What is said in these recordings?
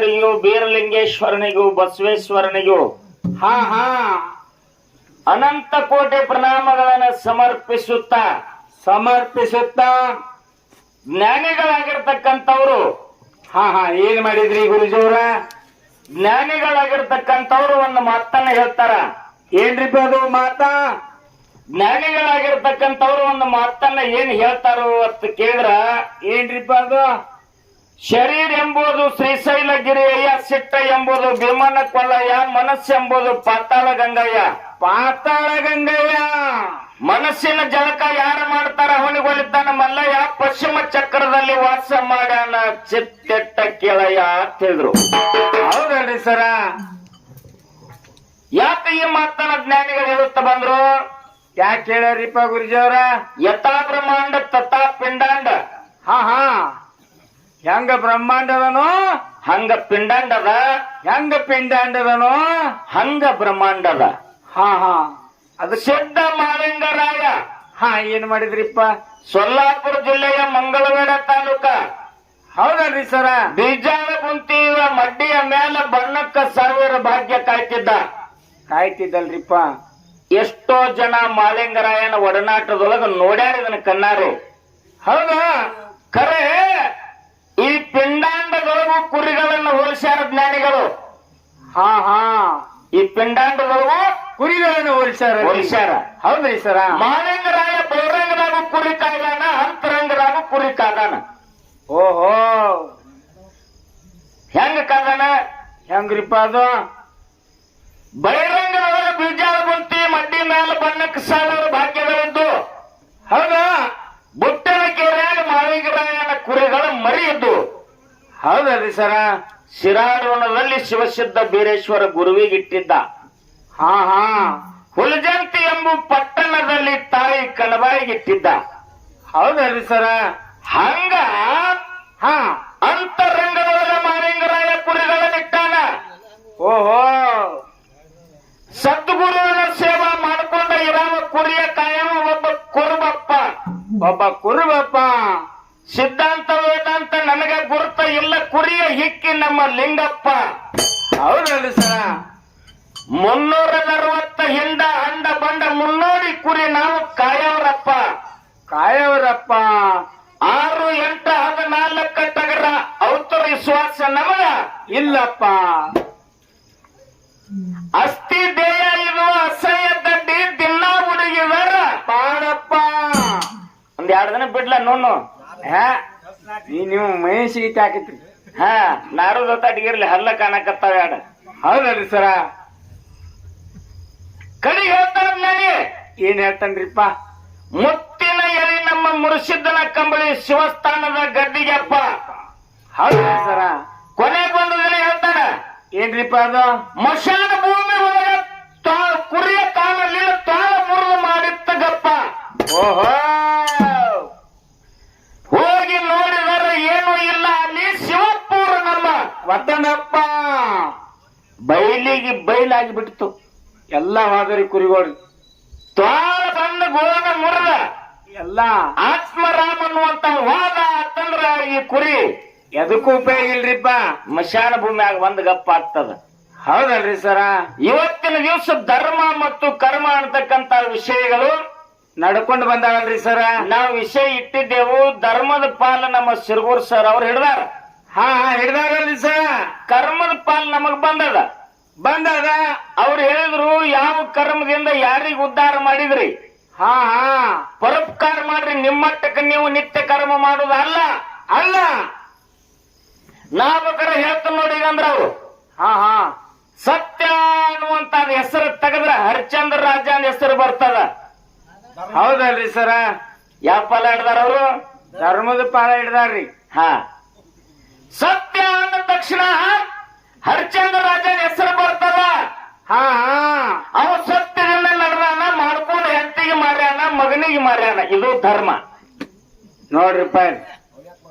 ಜಗದ್ಗುರುವಿಗೂ ಬೀರಲಿಂಗೇಶ್ವರನಿಗೂ ಬಸವೇಶ್ವರನಿಗೂ ಹಾ ಹಾ ಅನಂತ ಕೋಟಿ ಪ್ರಣಾಮಗಳನ್ನು ಸಮರ್ಪಿಸುತ್ತಾ ಜ್ಞಾನಿಗಳಾಗಿರ್ತಕ್ಕಂಥವ್ರು ಹಾ ಹಾ ಏನ್ ಮಾಡಿದ್ರಿ ಗುರುಜವ್ರ? ಜ್ಞಾನಿಗಳಾಗಿರ್ತಕ್ಕಂಥವ್ರು ಒಂದು ಮಾತನ್ನ ಹೇಳ್ತಾರ. ಏನ್ರಿಪ್ಪ ಅದು ಮಾತಾ? ಜ್ಞಾನಿಗಳಾಗಿರ್ತಕ್ಕಂಥವ್ರು ಒಂದು ಮಾತನ್ನ ಏನ್ ಹೇಳ್ತಾರೋ ಅಂತ ಕೇಳಿದ್ರ, ಏನ್ರಿಪ್ಪ ಅದು? ಶರೀರ ಎಂಬುದು ಶ್ರೀಶೈಲಗಿರಿಯ, ಸಿಟ್ಟ ಎಂಬುದು ಭೀಮನ ಕೊಲ್ಲಯ್ಯ, ಮನಸ್ಸೆಂಬುದು ಪಾತಾಳ ಗಂಗಯ್ಯ. ಪಾತಾಳ ಗಂಗಯ್ಯ. ಮನಸ್ಸಿನ ಜಳಕ ಯಾರು ಮಾಡ್ತಾರ ಅವನಿಗೊಲಿತಾನ ಮಲ್ಲಯ್ಯ, ಪಶ್ಚಿಮ ಚಕ್ರದಲ್ಲಿ ವಾಸ ಮಾಡ್ಯಾನ ಚಿತ್ತೆಟ್ಟ ಕೇಳಯ್ಯ ಅಂತ ಹೇಳಿದ್ರು. ಹೌದಲ್ರಿ ಸರ? ಯಾಕೆ ಈ ಮಾತನ್ನ ಜ್ಞಾನಿಗಳು ಹೇಳುತ್ತಾ ಬಂದ್ರು? ಯಾಕೆ ಹೇಳ್ಯಾರಿಪ್ಪ ಗುರುಜವ್ರ? ಯಥಾ ಬ್ರಹ್ಮಾಂಡ ತಥಾ ಪಿಂಡಾಂಡ. ಹಾ ಹಾ ಹೆಂಗ ಬ್ರಹ್ಮಾಂಡದನೋ ಹಂಗ ಪಿಂಡಾಂಡದ, ಹೆಂಗ ಪಿಂಡಾಂಡದನೋ ಹಂಗ ಬ್ರಹ್ಮಾಂಡದ. ಹಾ ಹಾ ಅದು ಸಿದ್ಧ ಮಾಲಿಂಗರಾಯ. ಹಾ ಏನ್ ಮಾಡಿದ್ರಿಪ್ಪ? ಸೊಲ್ಲಾಪುರ ಜಿಲ್ಲೆಯ ಮಂಗಳವೇಡ ತಾಲೂಕ. ಹೌದಲ್ರಿ ಸರ? ಬೀಜಾಳ ಕುಂತಿವ ಮಡ್ಡಿಯ ಮೇಲೆ ಬಣ್ಣಕ್ಕ ಸಾವಿರ ಭಾಗ್ಯ ಕಾಯ್ತಿದ್ದಲ್ರಿಪ್ಪ. ಎಷ್ಟೋ ಜನ ಮಾಲಿಂಗರಾಯನ ಒಡನಾಟದೊಳಗ ನೋಡ್ಯಾರ ಇದನ್ನ ಕಣ್ಣಾರು. ಹೌದಾ? ಖರೆ ಈ ಪಿಂಡಾಂಡದೊಳಗೂ ಕುರಿಗಳನ್ನು ಹೋಲಿಸ್ಯಾರ ಜ್ಞಾನಿಗಳು. ಹಾ ಹಾ ಈ ಪಿಂಡಾಂಡದೊಳಗೂ ಕುರಿಗಳನ್ನು ಹೋಲಿಸ್ಯಾರ. ಹೌದ್ರಿ ಸರ? ಮಾಲಿಂಗರಾಯ ಬಹಿರಂಗದಾಗೂ ಕುರಿ ಕಾಯ್ದಾನ, ಅಂತರಂಗದಾಗೂ ಕುರಿ ಕಾದಾನ. ಓಹೋ ಹೆಂಗ ಕಾದಾನ? ಹೆಂಗ್ರಿಪ್ಪ ಅದು? ಬಹಿರಂಗದೊಳಗ ಬೀಜಾಳ ಕುಂತಿ ಮಡ್ಡಿ ಮೇಲೆ ಬಣ್ಣಕ್ಕೆ ಸಾವಿರ ಭಾಗ್ಯಗಳಿದ್ದು. ಹೌದಾ? ಬುಟ್ಟನ ಕೆರೆಯಾಗ ಮಾಲಿಂಗರಾಯನ ಕುರಿಗಳ ಮರಿ ಇದ್ದು. ಹೌದಲ್ರಿ ಸರ? ಶಿರಾಡೋಣದಲ್ಲಿ ಶಿವಸಿದ್ಧ ಬೀರೇಶ್ವರ ಗುರುವಿಗಿಟ್ಟಿದ್ದ. ಹಾ ಹಾ ಹುಲಜಂತಿ ಎಂಬ ಪಟ್ಟಣದಲ್ಲಿ ತಾಯಿ ಕಣಬಾಯಿಗಿಟ್ಟಿದ್ದ. ಹೌದಲ್ರಿ ಸರ? ಹಂಗ ಹಾ ಅಂತರಂಗದೊಳಗ ಮಾಲಿಂಗರಾಯ ಕುರಿಗಳನ್ನಿಟ್ಟಾನ. ಓಹೋ ಸದ್ಗುರುವಿನ ಸೇವಾ ಮಾಡಿಕೊಂಡ ಇರಾವ ಕುರಿಯ ಕಾಯವ ಒಬ್ಬ ಕುರುಬಪ್ಪ. ಸಿದ್ಧಾಂತ ವೇದಾಂತ ನನಗ ಗುರುತ ಇಲ್ಲ, ಕುರಿಯ ಹಿಕ್ಕಿ ನಮ್ಮ ಲಿಂಗಪ್ಪ. ಹೌದಲ್ರಿ ಸರ? 360 ಹಿಂಡ ಅಂಡ ಬಂಡ ಮುನ್ನೋಡಿ ಕುರಿ ನಾವು ಕಾಯವರಪ್ಪ. 6, 8, 14 ಟಗರ ಔತರ ವಿಶ್ವಾಸ ನಮಗ ಇಲ್ಲಪ್ಪ. ಅಸ್ಥಿ ದೇಯ ಇದು ಅಸಹ್ಯ ದಡ್ಡಿ ದಿನ ಹುಡುಗಿದಾರ ಪಾಡಪ್ಪ. ಒಂದ್ 2 ದಿನ ಬಿಡ್ಲ ನೋನು. ನೀವು ಮೈಸಿಗೆ ಹಾಕಿತ್ರಿ? ನಾರು ಅಡಿಗಿರ್ಲಿ ಹಲ್ಲ ಕಾಣಕತ್ತಾವ 2. ಹೌದಲ್ರಿ ಸರ? ಕಡಿ ಹೇಳ್ತಾರ ಜ್ಞಾನಿ. ಏನ್ ಹೇಳ್ತಾನ್ರಿಪ್ಪ? ಮುತ್ತಿನ ಎರಿ ನಮ್ಮ ಮುರುಸಿದ್ದನ ಕಂಬಳಿ ಶಿವಸ್ಥಾನದ ಗದ್ದಿಗೆಪ್ಪ. ಹೌದ್ರಿ ಸರ? ಕೊನೆಗೊಂದು ದಿನ ಹೇಳ್ತಾನ. ಏನ್ರಿಪ್ಪ ಅದು? ಮಶಾನ ಭೂಮಿ ಒಳಗ ಕುರಿಯ ಕಾಲಲ್ಲಿ ತಾಳ ಮುರಿದು ಮಾಡಿತ್ತಗಪ್ಪ. ಓಹೋ ಹೋಗಿ ನೋಡಿದರೆ ಏನೂ ಇಲ್ಲ ಅಲ್ಲಿ ಶಿವಪೂರ ನಮ್ಮ ವತನಪ್ಪ. ಬಯಲಾಗಿ ಬಿಡ್ತು. ಎಲ್ಲ ಹೋದ್ರಿ ಕುರಿಗೋಡಿ. ತಾಳ ಬಂದ ಗೋಣ ಮುರಿದ ಎಲ್ಲ ಆತ್ಮರಾಮ್ ಅನ್ನುವಂತ ಹೋದ ಅಂತಂದ್ರ ಈ ಕುರಿ ಎದಕ್ಕೂ ಉಪಯೋಗ ಇಲ್ರಿಪ್ಪ. ಮಶಾನ ಭೂಮಿಯಾಗ ಒಂದ್ ಗಪ್ಪ ಆಗ್ತದ. ಹೌದಲ್ರಿ ಸರ? ಇವತ್ತಿನ ದಿವಸ ಧರ್ಮ ಮತ್ತು ಕರ್ಮ ಅಂತಕ್ಕಂತ ವಿಷಯಗಳು ನಡ್ಕೊಂಡು ಬಂದಾವಲ್ರಿ ಸರ? ನಾವು ವಿಷಯ ಇಟ್ಟಿದ್ದೆವು. ಧರ್ಮದ ಪಾಲ ನಮ್ಮ ಸಿರ್ಗೂರ್ ಸರ್ ಅವ್ರು ಹಿಡ್ದಾರ. ಹಾ ಹಿಡ್ದಾರಲ್ರಿ ಸರ? ಕರ್ಮದ ಪಾಲ್ ನಮಗ್ ಬಂದದ. ಅವ್ರು ಹೇಳಿದ್ರು, ಯಾವ ಕರ್ಮದಿಂದ ಯಾರಿಗ ಉದ್ಧಾರ ಮಾಡಿದ್ರಿ? ಹಾ ಹಾ ಪರೋಪಕಾರ ಮಾಡ್ರಿ, ನಿಮ್ಮಟ್ಟಕ್ಕೆ ನೀವು ನಿತ್ಯ ಕರ್ಮ ಮಾಡುದ ಅಲ್ಲ. ನಾವಕರ ಹೇಳ್ತ ನೋಡಿ ಅಂದ್ರ ಅವ್ರು. ಹಾ ಹಾ ಸತ್ಯ ಅನ್ನುವಂತ ಹೆಸರು ತೆಗೆದ್ರ ಹರಿಶ್ಚಂದ್ರ ರಾಜ ಅಂತ ಹೆಸರು ಬರ್ತದ. ಹೌದಲ್ರಿ ಸರ? ಯಾವ ಪಾಲ ಹಿಡ್ದಾರ ಅವರು? ಧರ್ಮದ ಪಾಲ ಹಿಡ್ದಾರ್ರಿ. ಸತ್ಯ ಅಂದ ತಕ್ಷಣ ಹರಿಶ್ಚಂದ್ರ ರಾಜನ ಹೆಸರು ಬರ್ತದ. ಹಾ ಅವ ಸತ್ಯದಿಂದ ನಡೆದಾನ, ಮಾಡ್ಕೊಂಡು ಹೆಂಡತಿಗೆ ಮಾರ್ಯಾನ, ಮಗನಿಗೆ ಮಾರ್ಯಾನ. ಇದು ಧರ್ಮ ನೋಡ್ರಿಪ್ಪ,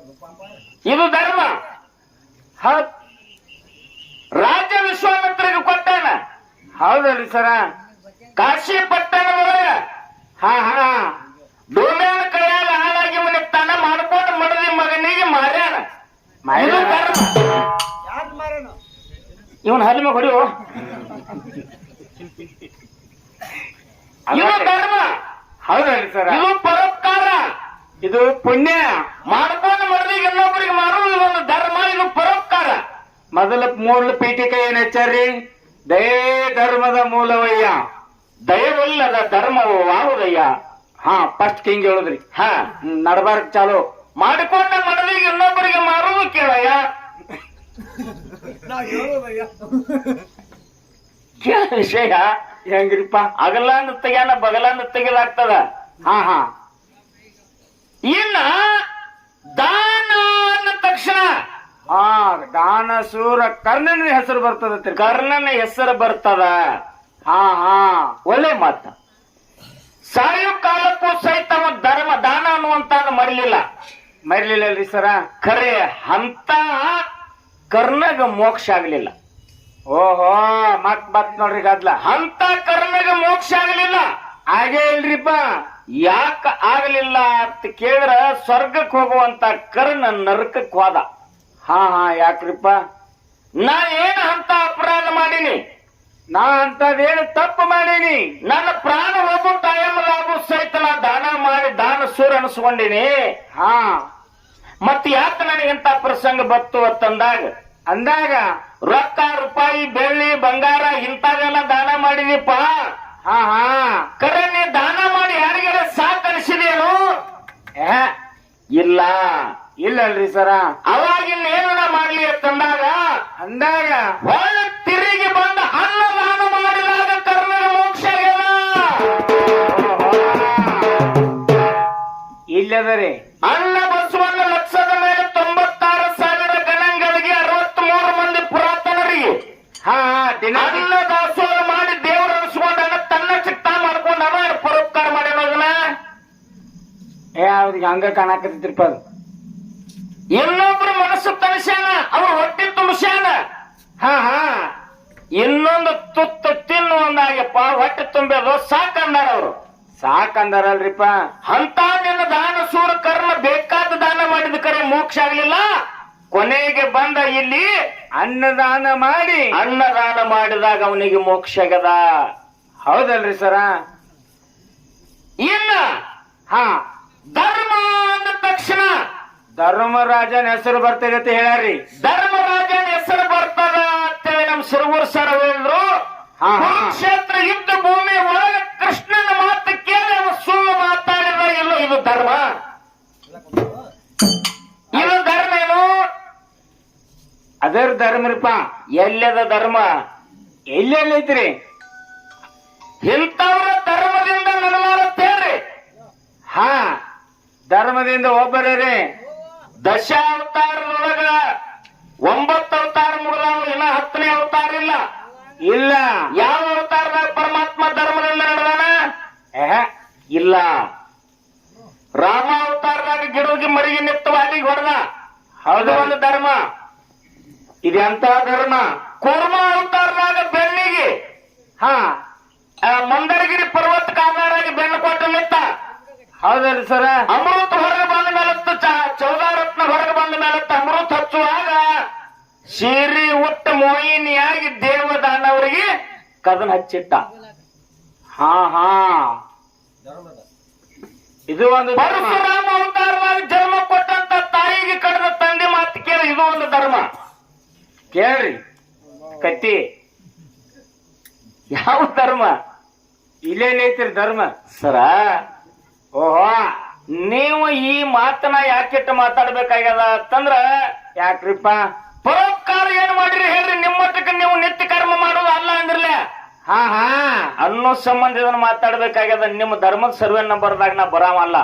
ಇದು ಧರ್ಮ. ರಾಜ ವಿಶ್ವಾಮಿತ್ರಿಗೆ ಕೊಟ್ಟಾನ. ಹೌದಲ್ರಿ ಸರ? ಕಾಶಿ ಪಟ್ಟಣದೊಳಗ ಡೋಮ್ಯಾನ ಕೈಯಾಗ ಹಾಳಾಗಿ ಮನಿತಾನ, ಮಾಡ್ಕೊಂಡು ಮಡದಿ ಮಗನಿಗೆ ಮಾರ್ಯಾನ. ಇದು ಧರ್ಮ. ಇವನ್ ಹಲ್ಲಿ ಮಗ ಹೊಡಿಯೋ. ಇದು ಧರ್ಮ, ಹೌದಲ್ರಿ ಸರ, ಇದು ಪರೋಪಕಾರ, ಇದು ಪುಣ್ಯ. ಮಾಡ್ಕೊಂಡು ಮರದಿಗೆ ಇನ್ನೊಬ್ಬರಿಗೆ ಮಾಡುವುದು ಒಂದು ಧರ್ಮ, ಇದು ಪರೋಪಕಾರ. ಮೊದಲ ಮೂಲ ಪೀಠಿಕೆ ಏನ್ ಹಚ್ಚಾರ್ರಿ? ದಯೇ ಧರ್ಮದ ಮೂಲವಯ್ಯ. ದಯವಿಲ್ಲದ ಧರ್ಮವು ಯಾವುದಯ್ಯ? ಹಾ, ಫಸ್ಟ್ ಕಿಂಗ್ ಹೇಳುದ್ರಿ. ಹಾ, ನಡಬಾರ್ಕ್ ಚಾಲು. ಮಾಡಿಕೊಂಡ ಮರದಿಗೆ ಇನ್ನೊಬ್ಬರಿಗೆ ಮಾರುವುದು ಕೇಳಯ್ಯ. ಕೇಳ ವಿಷಯ ಹೆಂಗ್ರಿಪ್ಪ? ಅಗಲಾಂದ ತೆಗ್ಯಾನ ಬಗಲಾಂದ ತೆಗೆದಾಗ್ತದ. ಹಾ ಹಾ. ಇನ್ನ ದಾನ ಅಂದ ತಕ್ಷಣ ಹಾ, ದಾನ ಸೂರ ಕರ್ಣನ ಹೆಸರು ಬರ್ತದತ್ರಿ. ಕರ್ಣನ ಹೆಸರು ಬರ್ತದ. ಹಾ ಹಾ, ಒಳ್ಳೆ ಮಾತ. ಸಾಯು ಕಾಲಕ್ಕೂ ಸಹಿತ ಅವ ಧರ್ಮ ದಾನ ಅನ್ನುವಂತಾದ ಮರಿಲಿಲ್ಲ. ಮರಿಲಿಲ್ಲಲ್ರಿ ಸರ? ಖರೆ ಅಂತ ಕರ್ಣಗ ಮೋಕ್ಷ ಆಗ್ಲಿಲ್ಲ. ಓಹೋ, ಮತ್ ನೋಡ್ರಿ ಗದ್ಲ. ಅಂತ ಕರ್ಣಗ ಮೋಕ್ಷ ಆಗ್ಲಿಲ್ಲ. ಹಾಗೇ ಇಲ್ರಿಪ್ಪ. ಯಾಕ ಆಗ್ಲಿಲ್ಲ ಅಂತ ಕೇಳಿದ್ರ ಸ್ವರ್ಗಕ್ಕೆ ಹೋಗುವಂತ ಕರ್ಣ ನರಕಕ್ಕೆ ಹೋದ. ಹಾ ಹಾ, ಯಾಕ್ರಿಪ್ಪ? ನಾ ಏನ ಅಂತ ಅಪರಾಧ ಮಾಡೀನಿ, ನಾ ಅಂತದೇನು ತಪ್ಪು ಮಾಡೀನಿ, ನನ್ನ ಪ್ರಾಣ ಹೋಗು ತಾಯಮ್ಮಲಾಗು ಸಹಿತ ನಾ ದಾನ ಮಾಡಿ ದಾನ ಸೂರ ಅನಿಸ್ಕೊಂಡಿನಿ. ಹಾ, ಮತ್ ಯಾಕೆ ನನಗಿಂತ ಪ್ರಸಂಗ ಬತ್ತು ಅಂತಂದಾಗ ಅಂದಾಗ ರೊಕ್ಕ ರೂಪಾಯಿ ಬೆಳ್ಳಿ ಬಂಗಾರ ಇಂಥವೆಲ್ಲ ದಾನ ಮಾಡಿದೀಪ. ಹಾ ಹಾ, ಕರೆ ನೀ ದಾನ ಮಾಡಿ ಯಾರಿಗಾರ ಸಾಕ್ ಅನಿಸಿದೇನು? ಇಲ್ಲ. ಇಲ್ಲಲ್ರಿ ಸರ? ಅವಾಗಿನ್ನೇನು ಮಾಡ್ಲಿ ಅಂತಂದಾಗ ಅಂದಾಗ ಹೊಳ ತಿರುಗಿ ಬಂದ ಅನ್ನ ದಾನ ಮಾಡಿದಾಗ ಕರ್ಣನ ಮೋಕ್ಷ ಆಗ್ಯದ. ಇಲ್ಲದರಿ ಅನ್ನ ಬಸವಣ್ಣ ಲಕ್ಷದ ಮೇಲೆ 96,000 ಗಣಗಳಿಗೆ 63 ಮಂದಿ ಪುರಾತನರಿಗೆ ಹಾ ಹಾ, ದಿನ ಅನ್ನ ದಾಸೋಹ ಮಾಡಿ ದೇವರು ಅನಿಸ್ಕೊಂಡಾಗ ತನ್ನ ಚಿತ್ತ ಮಾಡ್ಕೊಂಡಾನ ಪರೋಪಕಾರ ಮಾಡಿರೋದನ್ನ. ಅವ್ರಿಗೆ ಹಂಗ ಕಾಣಕತ್ತಿದ್ರಿಪ್ಪ ಅದು. ಇನ್ನೊಬ್ರು ಮನಸ್ಸು ತನಿಸ್ಯಾನ, ಅವ್ರು ಹೊಟ್ಟೆ ತುಂಬಿಸ್ಯಾನ. ಹಾ ಹಾ, ಇನ್ನೊಂದು ತುತ್ತು ತಿನ್ನುವಂದಾಗ್ಯಪ್ಪ, ಹೊಟ್ಟೆ ತುಂಬ್ಯದು ಸಾಕಂದಾರ ಅವರು. ಸಾಕಂದಾರಲ್ರಿಪ್ಪ. ಅಂತ ನಿನ್ನ ದಾನ ಸೂರ ಕರ್ಮ ಬೇಕಾದ ದಾನ ಮಾಡಿದ ಕರೆ ಮೋಕ್ಷ ಆಗ್ಲಿಲ್ಲ. ಕೊನೆಗೆ ಬಂದ ಇಲ್ಲಿ ಅನ್ನದಾನ ಮಾಡಿ ಅನ್ನದಾನ ಮಾಡಿದಾಗ ಅವನಿಗೆ ಮೋಕ್ಷ ಆಗ್ಯದ. ಹೌದಲ್ರಿ ಸರ? ಇನ್ನ ಹಾ, ಧರ್ಮ ಅಂದ ತಕ್ಷಣ ಧರ್ಮರಾಜನ ಹೆಸರು ಬರ್ತದೆ ಅಂತ ಹೇಳ್ಯಾರಿ. ಧರ್ಮರಾಜನ ಹೆಸರು ಬರ್ತದ ಅಂತೇಳಿ ನಮ್ ಸಿರುಗೂರ್ ಸರ್ ಹೇಳಿದ್ರು. ಹಾ, ಹಾ. ಕುರುಕ್ಷೇತ್ರ ಯುದ್ಧ ಭೂಮಿ ಒಳಗೆ ಕೃಷ್ಣನ ಮಾತು ಕೇಳಿ ಅವ ಸುಳ್ಳು ಮಾತಾಡಿದ. ಇಲ್ಲೋ ಇದು ಧರ್ಮ? ಇದು ಧರ್ಮ ಏನು? ಅದರ ಧರ್ಮರಿಪ್ಪ. ಎಲ್ಲದ ಧರ್ಮ? ಎಲ್ಲೈತ್ರಿ? ಇಂಥವ್ರ ಧರ್ಮದಿಂದ ನಡೆದಾರತ್ತೇಳ್ರಿ. ಹಾ, ಧರ್ಮದಿಂದ ಒಬ್ಬರೇ. ದಶಾವತಾರದೊಳಗ 9 ಅವತಾರ ಮುಗಿದಾವ, ಇನ್ನ 10ನೇ ಅವತಾರ ಇಲ್ಲ. ಇಲ್ಲ. ಯಾವ ಅವತಾರದಾಗ ಪರಮಾತ್ಮ ಧರ್ಮದಿಂದ ನಡೆದಾನ? ಇಲ್ಲ. ರಾಮ ಅವತಾರದಾಗ ಗಿಡಗಿ ಮರಿಗೆ ನಿತ್ತು ಅಲ್ಲಿಗೆ ಹೊಡೆದ. ಹೌದು, ಒಂದು ಧರ್ಮ. ಇದೆಂತ ಧರ್ಮ? ಕೂರ್ಮ ಅವತಾರದಾಗ ಬೆನ್ನಿಗೆ ಹಾ, ಮಂದರಗಿರಿ ಪರ್ವತ ಕಾದಾರಾಗಿ ಬೆನ್ನು ಕೊಟ್ಟು ನಿತ್ತ. ಹೌದಲ್ರಿ ಸರ? ಅಮೃತ ಹೊರಗೆ ಬಂದ ಮೇಲತ್ತು, 14 ರತ್ನ ಹೊರಗೆ ಬಂದ ಮೇಲತ್ತು ಅಮೃತ ಹಚ್ಚುವಾಗ ಸೀರಿ ಉಟ್ಟ ಮೋಹಿನಿಯಾಗಿ ದೇವದಾನವರಿಗೆ ಕದನ ಹಚ್ಚಿಟ್ಟ. ಹಾ ಹಾ, ಇದು ಒಂದು ಧರ್ಮ. ಪರಶುರಾಮ ಅವತಾರವಾಗಿ ಜನ್ಮ ಕೊಟ್ಟಂತ ತಾಯಿಗೆ ಕಳೆದ ತಂದೆ ಮಾತು ಕೇಳಿ, ಇದು ಒಂದು ಧರ್ಮ. ಕೇಳ್ರಿ ಕತ್ತಿ. ಯಾವ ಧರ್ಮ? ಇಲ್ಲೇನೈತ್ರಿ ಧರ್ಮ ಸರ? ಓಹೋ, ನೀವು ಈ ಮಾತನ್ನ ಯಾಕಿಟ್ಟು ಮಾತಾಡ್ಬೇಕಾಗ್ಯದ ಅಂತಂದ್ರ, ಯಾಕ್ರಿಪ್ಪ? ಪರೋಪಕಾರ ಏನ್ ಮಾಡಿರಿ ಹೇಳ್ರಿ? ನಿಮ್ಮಟ್ಟಕ್ಕೆ ನೀವು ನಿತ್ಯ ಕರ್ಮ ಮಾಡೋದು ಅಲ್ಲ ಅಂದ್ರಲ್ಲ ಹಾ ಹಾ, ಅನ್ನೋ ಸಂಬಂಧ ಇದನ್ನ ಮಾತಾಡ್ಬೇಕಾಗ್ಯದ. ನಿಮ್ಮ ಧರ್ಮದ ಸರ್ವೆ ನಂಬರ್ದಾಗ ನಾ ಬರಾಮಲ್ಲ.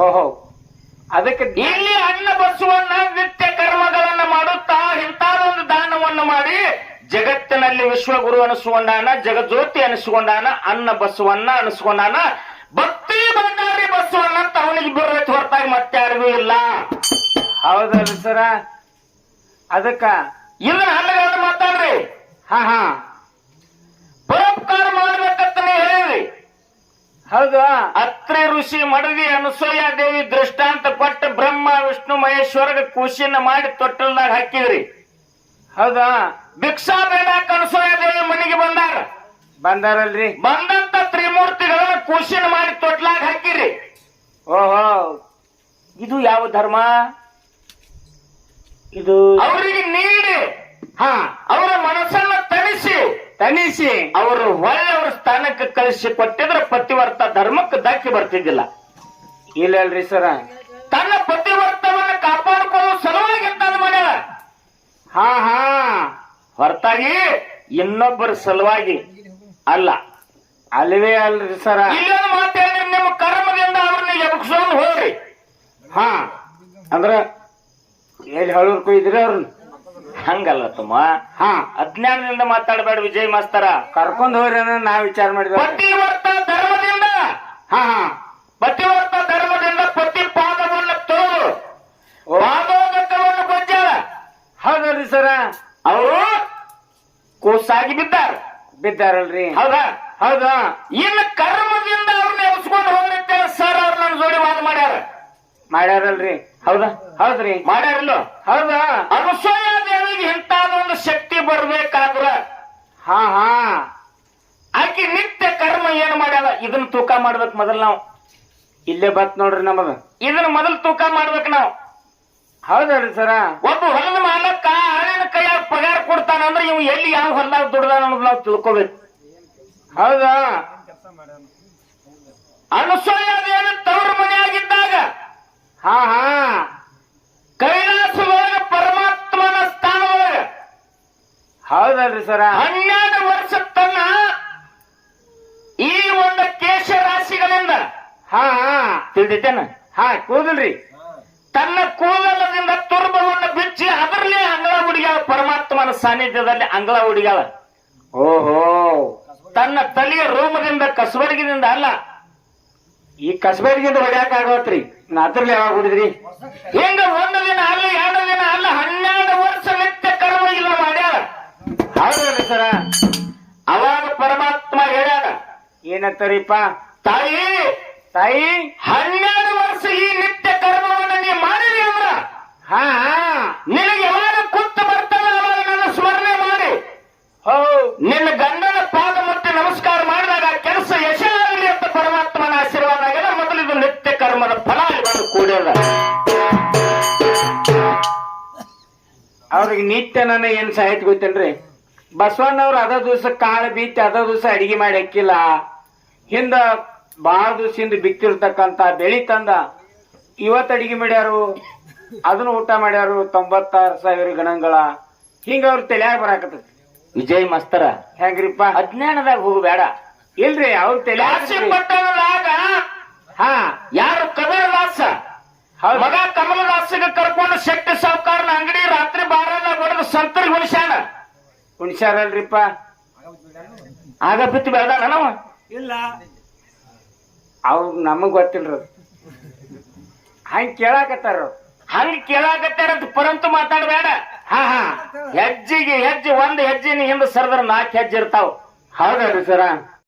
ಓಹೋ, ಅದಕ್ಕೆ ಇಲ್ಲಿ ಅನ್ನ ಬಸವನ್ನ ನಿತ್ಯ ಕರ್ಮಗಳನ್ನ ಮಾಡುತ್ತಾ ಇಂಥದೊಂದು ದಾನವನ್ನು ಮಾಡಿ ಜಗತ್ತಿನಲ್ಲಿ ವಿಶ್ವಗುರು ಅನಿಸ್ಕೊಂಡಾನ, ಜಗಜ್ಯೋತಿ ಅನಿಸ್ಕೊಂಡಾನ, ಅನ್ನ ಬಸವನ್ನ ಅನಿಸ್ಕೊಂಡಾನ. ಭಕ್ತಿ ಬಂಗಾರಿ ಬಸವನ್ನ ಅಂತ ಅವನಿಗೆ ಬಿರ್ರೈತ್ ಹೊರತಾಗಿ ಮತ್ತೆ ಯಾರಿಗೂ ಇಲ್ಲ. ಹೌದಲ್ರಿ ಸರ? ಅದಕ್ಕ ಇದನ್ನ ಹಲ್ಲಗಳನ್ನು ಮಾತಾಡ್ರಿ. ಹಾ ಹಾ, ಪರೋಪಕಾರ ಮಾಡ್ಬೇಕಂತ ನೀವು ಹೇಳಿದ್ರಿ. ಹೌದು. ಅತ್ರಿ ಋಷಿ ಮಡದಿ ಅನಸೂಯ ದೇವಿ ದೃಷ್ಟಾಂತ ಕೊಟ್ಟು ಬ್ರಹ್ಮ ವಿಷ್ಣು ಮಹೇಶ್ವರಗ ಕೂಸಿನ ಮಾಡಿ ತೊಟ್ಟಲ್ದಾಗ ಹಾಕಿದ್ರಿ. ಹೌದಾ? ಭಿಕ್ಷಾ ಬೇಡ ಕನಸೂಯ ದೇವಿ ಮನೆಗೆ ಬಂದಾರಲ್ರಿ ಬಂದಂತ ತ್ರಿಮೂರ್ತಿಗಳನ್ನ ಕೂಶಿನ ಮಾಡಿ ತೊಟ್ಲಾಗ ಹಾಕಿರಿ. ಓಹೋ ಇದು ಯಾವ ಧರ್ಮ? ಇದು ಅವರಿಗೆ ನೀಡಿ ಹಾ ಅವರ ಮನಸ್ಸನ್ನ ತಣಿಸಿ ಅವರು ಒಳ್ಳೆಯವರ ಸ್ಥಾನಕ್ಕೆ ಕಳಿಸಿ ಕೊಟ್ಟಿದ್ರೆ ಪತಿವರ್ತ ಧರ್ಮಕ್ಕೆ ಧಕ್ಕೆ ಬರ್ತಿದ್ದಿಲ್ಲ. ಇಲ್ಲಲ್ರಿ ಸರ ತನ್ನ ಪತಿವರ್ತವನ್ನ ಕಾಪಾಡಿಕೊಳ್ಳುವ ಸಲುವಾಗಿ ಎಂತಾದ್ರು ಮಾಡ್ಯಾರ. ಹಾ ಹಾ ಹೊರತಾಗಿ ಇನ್ನೊಬ್ಬರ ಸಲುವಾಗಿ ಅಲ್ಲ. ಅಲ್ವೇ ಅಲ್ರಿ ಸರ ಇಲ್ಲೊಂದು ಮಾತು ಹೇಳಿದ್ರೆ ನಿಮ್ಮ ಕರ್ಮದಿಂದ ಅವ್ರನ್ನ ಎಬಕ್ಸೋನ್ ಹೋಗ್ರಿ. ಹಾ ಅಂದ್ರ ಎಲ್ಲಿ ಹಳೂರ್ ಕೊಯ್ದ್ರಿ ಅವ್ರನ್ನ ಹಂಗಲ್ಲ ತುಮ್ಮ. ಹಾ ಅಜ್ಞಾನದಿಂದ ಮಾತಾಡಬೇಡ ವಿಜಯ್ ಮಾಸ್ತರ. ಕರ್ಕೊಂಡ್ ಹೋಗ್ರಿ ಅನ್ನೋ ನಾವ್ ವಿಚಾರ ಮಾಡಿದ್ವಿ. ಪತಿವರ್ತ ಧರ್ಮದಿಂದ ಹಾ ಹಾ ಪತಿವರ್ತ ಧರ್ಮದಿಂದ ಪತಿ ಪಾದವನ್ನು ತೊಳೆದು ಪಾದೋದಕವನ್ನು ಗೊಜ್ಜಾರ. ಹೌದಲ್ರಿ ಸರ ಅವರು ಕೂಸಾಗಿ ಬಿದ್ದಾರಲ್ರಿ ಹೌದಾ? ಹೌದಾ ಇನ್ನು ಕರ್ಮದಿಂದ ಅವ್ರನ್ನ ಎಬ್ಸ್ಕೊಂಡು ಹೋಗ್ಲಿಕ್ಕೆ ಸರ್ ಅವ್ರು ನನ್ನ ಜೋಡಿ ವಾದ ಮಾಡ್ಯಾರಲ್ರಿ ಹೌದಾ? ಹೌದ್ರಿ ಮಾಡ್ಯಾರಲ್ಲೋ? ಹೌದಾ ಅನಸೂಯ ದೇವಿಗೆ ಇಂತಾದೊಂದು ಶಕ್ತಿ ಬರ್ಬೇಕಾದ್ರ ಹಾ ಹಾ ಆಕೆ ನಿತ್ಯ ಕರ್ಮ ಏನ್ ಮಾಡ್ಯಾರ ಇದನ್ನ ತೂಕ ಮಾಡ್ಬೇಕು ಮೊದಲ್ ನಾವು. ಇಲ್ಲೇ ಬತ್ ನೋಡ್ರಿ ನಮಗ ಇದನ್ನ ಮೊದಲು ತೂಕ ಮಾಡ್ಬೇಕು ನಾವು. ಹೌದಲ್ರಿ ಸರ ಒಬ್ಬ ಹೊಲದ ಮಾಲಕ್ಕ ಆಳಿನ ಕೈಯಾಗ ಪಗಾರ ಕೊಡ್ತಾನಂದ್ರೆ ಇವ್ ಎಲ್ಲಿ ಯಾವ ಹೊಲದಾಗ ದುಡ್ದಾನ ಅನ್ನೋದು ನಾವು ತಿಳ್ಕೊಬೇಕು. ಹೌದಾ ಅನಸೂಯ ದೇವಿ ತವ್ರ ಮನೆಯಾಗಿದ್ದಾಗ ಹಾ ಹಾ ಕೈಲಾಸದೊಳಗ ಪರಮಾತ್ಮನ ಸ್ಥಾನದೊಳಗ ಹೌದಲ್ರಿ ಸರ 12 ವರ್ಷ ತನ್ನ ಈ ಒಂದು ಕೇಶ ರಾಶಿಗಳಿಂದ ಹಾ ಹಾ ತಿಳಿದಿದ್ದೇನ ಹಾ ಕೂದಲ್ರಿ ತನ್ನ ಕೂದಲದಿಂದ ತುರ್ಬವನ್ನು ಬಿಚ್ಚಿ ಅದರಲ್ಲೇ ಅಂಗಳ ಹುಡುಗ್ಯಾಳ. ಪರಮಾತ್ಮನ ಸಾನ್ನಿಧ್ಯದಲ್ಲಿ ಅಂಗಳ ಹುಡುಗ್ಯಾಳ. ಓಹೋ ತನ್ನ ತಲೆಯ ರೋಮದಿಂದ ಕಸಬರಗಿದಿಂದ ಅಲ್ಲ. ಈ ಕಸಬರಿಗಿಂದ ಹೊಡ್ಯಾಕ ಆಗತ್ರಿ ಅದ್ರಲ್ಲಿ ಯಾವಾಗ ಹುಡಿದ್ರಿ? ಹಿಂಗ 1 ದಿನ ಅಲ್ಲ 2 ದಿನ ಅಲ್ಲ 12 ವರ್ಷ ನಿತ್ಯ ಕರ್ಮ ಇಲ್ಲ ಮಾಡ್ಯಾಳ. ಹೌದಲ್ರಿ ಸರ ಅವಾಗ ಪರಮಾತ್ಮ ಹೇಳ್ಯಾರ ಏನಂತಾರಿಪ್ಪ? ತಾಯಿ ತಾಯಿ 12 ವರ್ಷ ಈ ನಿತ್ಯ ಕರ್ಮವನ್ನು ನೀ ಮಾಡಿರಿ ಅಂದ್ರ ಹಾ ಹಾ ನಿನಗೆ ಯಾವಾಗ ಕುತ್ತು ಬರ್ತಾನೆ ಅವಾಗ ನನ್ನ ಸ್ಮರಣೆ ಮಾಡಿ ಹೋ ನಿನ್ನ ಗಂಡನ ಪಾದ ಮುಟ್ಟಿ ನಮಸ್ಕಾರ ಮಾಡಿದಾಗ ಕೆಲಸ ಯಶಸ್ವಿ ಅಂತ ಪರಮಾತ್ಮನ ಆಶೀರ್ವಾದ ಆಗ್ಯದ. ಮೊದಲು ಇದು ನಿತ್ಯ ಕರ್ಮದ ಫಲ ಇವತ್ತು ಕೂಡ್ಯದ. ಅವ್ರಿಗೆ ನಿತ್ಯ ನನ್ನ ಏನ್ ಸಾಹಿತ್ಯ ಗೊತ್ತೇನ್ರಿ? ಬಸವಣ್ಣವ್ರು ಅದ ದಿವಸ ಕಾಳು ಬೀತಿ ಅದ ದಿವಸ ಅಡಿಗೆ ಮಾಡಿ ಹಾಕಿಲ್ಲ. ಹಿಂದ ಬಹಳ ದಿವಸದಿಂದ ಬಿತ್ತಿರ್ತಕ್ಕಂತ ಬೆಳಿ ತಂದ ಇವತ್ತು ಅಡಿಗೆ ಮಾಡ್ಯಾರು, ಅದನ್ನ ಊಟ ಮಾಡ್ಯಾರು 96,000 ಗಣಗಳ. ಹಿಂಗ ಅವ್ರ ತಲೆಯಾಗ ಬರಾಕತ್ತೈತಿ. ವಿಜಯ್ ಮಾಸ್ತರ ಹೆಂಗ್ರಿಪ್ಪ? ಅಜ್ಞಾನದಾಗ ಹೋಗಬೇಡ. ಇಲ್ರಿ ಅವ್ರ ಕಾಶಿ ಪಟ್ಟಣದಾಗ ಹಾ ಯಾರು ಕಬೀರದಾಸ ಹೌದು ಮಗ ಕಮಲದಾಸಿಗೆ ಕರ್ಕೊಂಡು ಶೆಟ್ಟಿ ಸಾವುಕಾರನ ಅಂಗಡಿ ರಾತ್ರಿ ಬಾರದಾಗ ಹೊಡೆದು ಸಂತರಿಗೆ ಉಳಿಸ್ಯಾನ. ಉಣ್ಸ್ಯಾರಲ್ರಿಪ್ಪ? ಆಗ ಬಿತ್ತು ಬೆಳೆದಾನ ನಾವ ಇಲ್ಲ ಅವ್ರು ನಮಗ್ ಗೊತ್ತಿಲ್ರ. ಹಂಗ ಕೇಳಾಕತ್ತಾರ. ಹಂಗ ಕೇಳಾಕತ್ತಾರಂತ ಪರಂತು ಮಾತಾಡಬೇಡ. ಹಾ ಹಾ ಹೆಜ್ಜೆಗೆ ಹೆಜ್ಜೆ 1 ಹೆಜ್ಜೆ ಹಿಂದ ಸರದ್ರ 4 ಹೆಜ್ಜೆ ಇರ್ತಾವ. ಹೌದಲ್ರಿ ಸರ